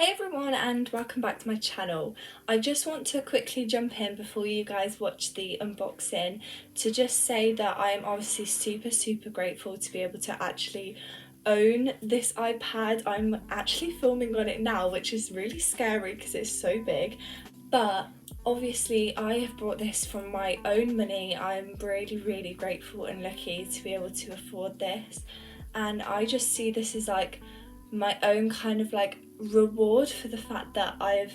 Hey everyone and welcome back to my channel. I just want to quickly jump in before you guys watch the unboxing to just say that I am obviously super grateful to be able to actually own this iPad. I'm actually filming on it now, which is really scary because it's so big, but obviously I have bought this from my own money. I'm really grateful and lucky to be able to afford this, and I just see this as like my own kind of like reward for the fact that I've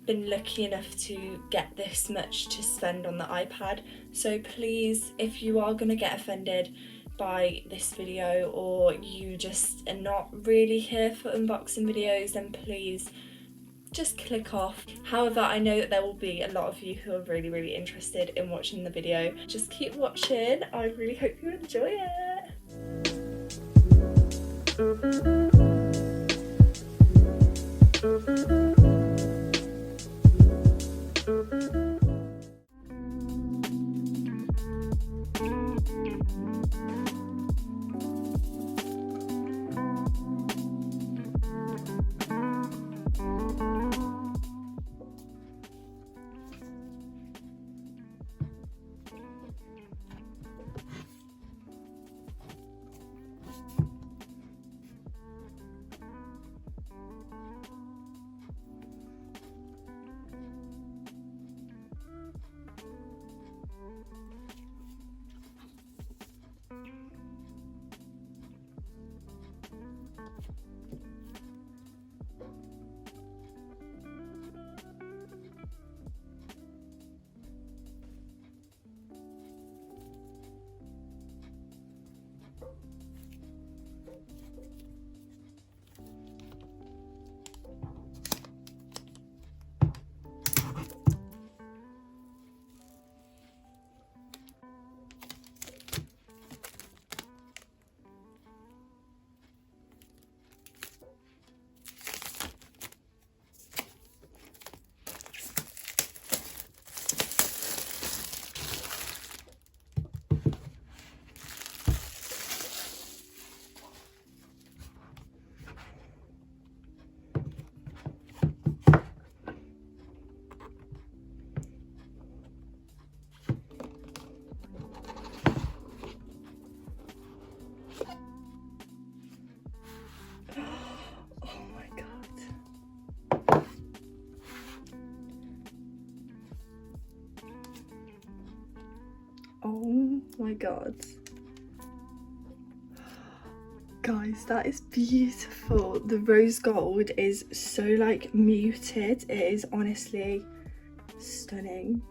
been lucky enough to get this much to spend on the iPad. So please, if you are going to get offended by this video or you just are not really here for unboxing videos, then please just click off. However, I know that there will be a lot of you who are really interested in watching the video. Just keep watching. I really hope you enjoy it. Oh my god. Guys, that is beautiful. The rose gold is so like muted. It is honestly stunning.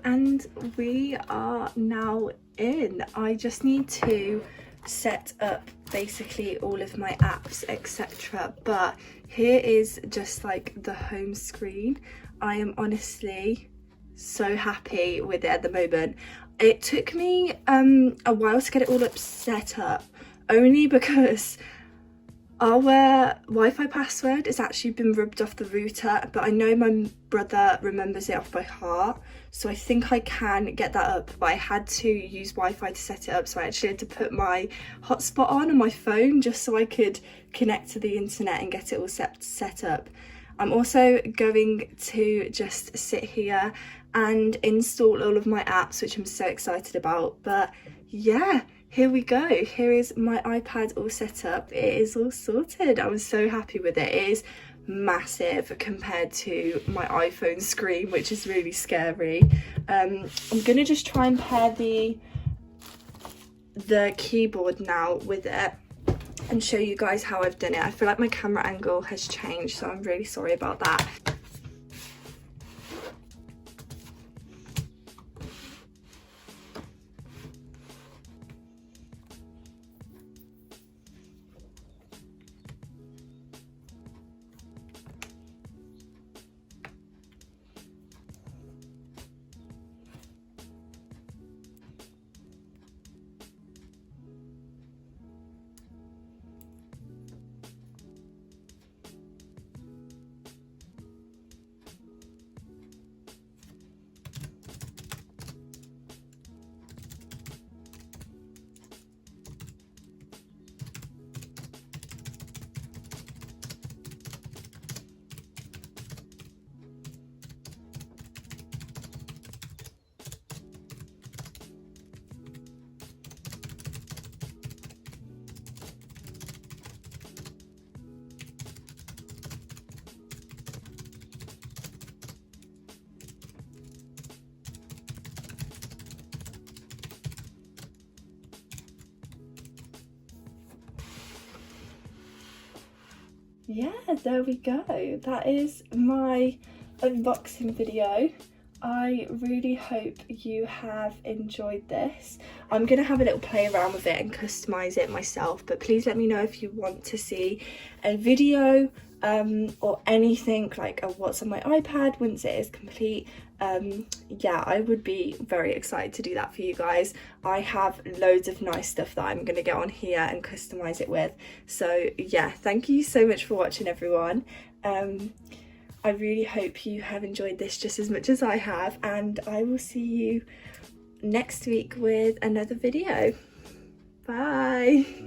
And we are now in. I just need to set up basically all of my apps, etc. But here is just like the home screen. I am honestly so happy with it at the moment. It took me a while to get it all set up, only because our Wi-Fi password has actually been rubbed off the router, but I know my brother remembers it off by heart, so I think I can get that up. But I had to use Wi-Fi to set it up, so I actually had to put my hotspot on my phone just so I could connect to the internet and get it all set up. I'm also going to just sit here and install all of my apps, which I'm so excited about. But yeah, here we go. Here is my iPad all set up. It is all sorted. I was so happy with it. It is massive compared to my iPhone screen, which is really scary. I'm gonna just try and pair the keyboard now with it and show you guys how I've done it. I feel like my camera angle has changed, so I'm really sorry about that. Yeah, there we go. That is my unboxing video. I really hope you have enjoyed this. I'm gonna have a little play around with it and customize it myself, but please let me know if you want to see a video or anything like what's on my iPad once it is complete. Yeah, I would be very excited to do that for you guys. I have loads of nice stuff that I'm gonna get on here and customize it with. So yeah, thank you so much for watching, everyone. I really hope you have enjoyed this just as much as I have, and I will see you next week with another video. Bye.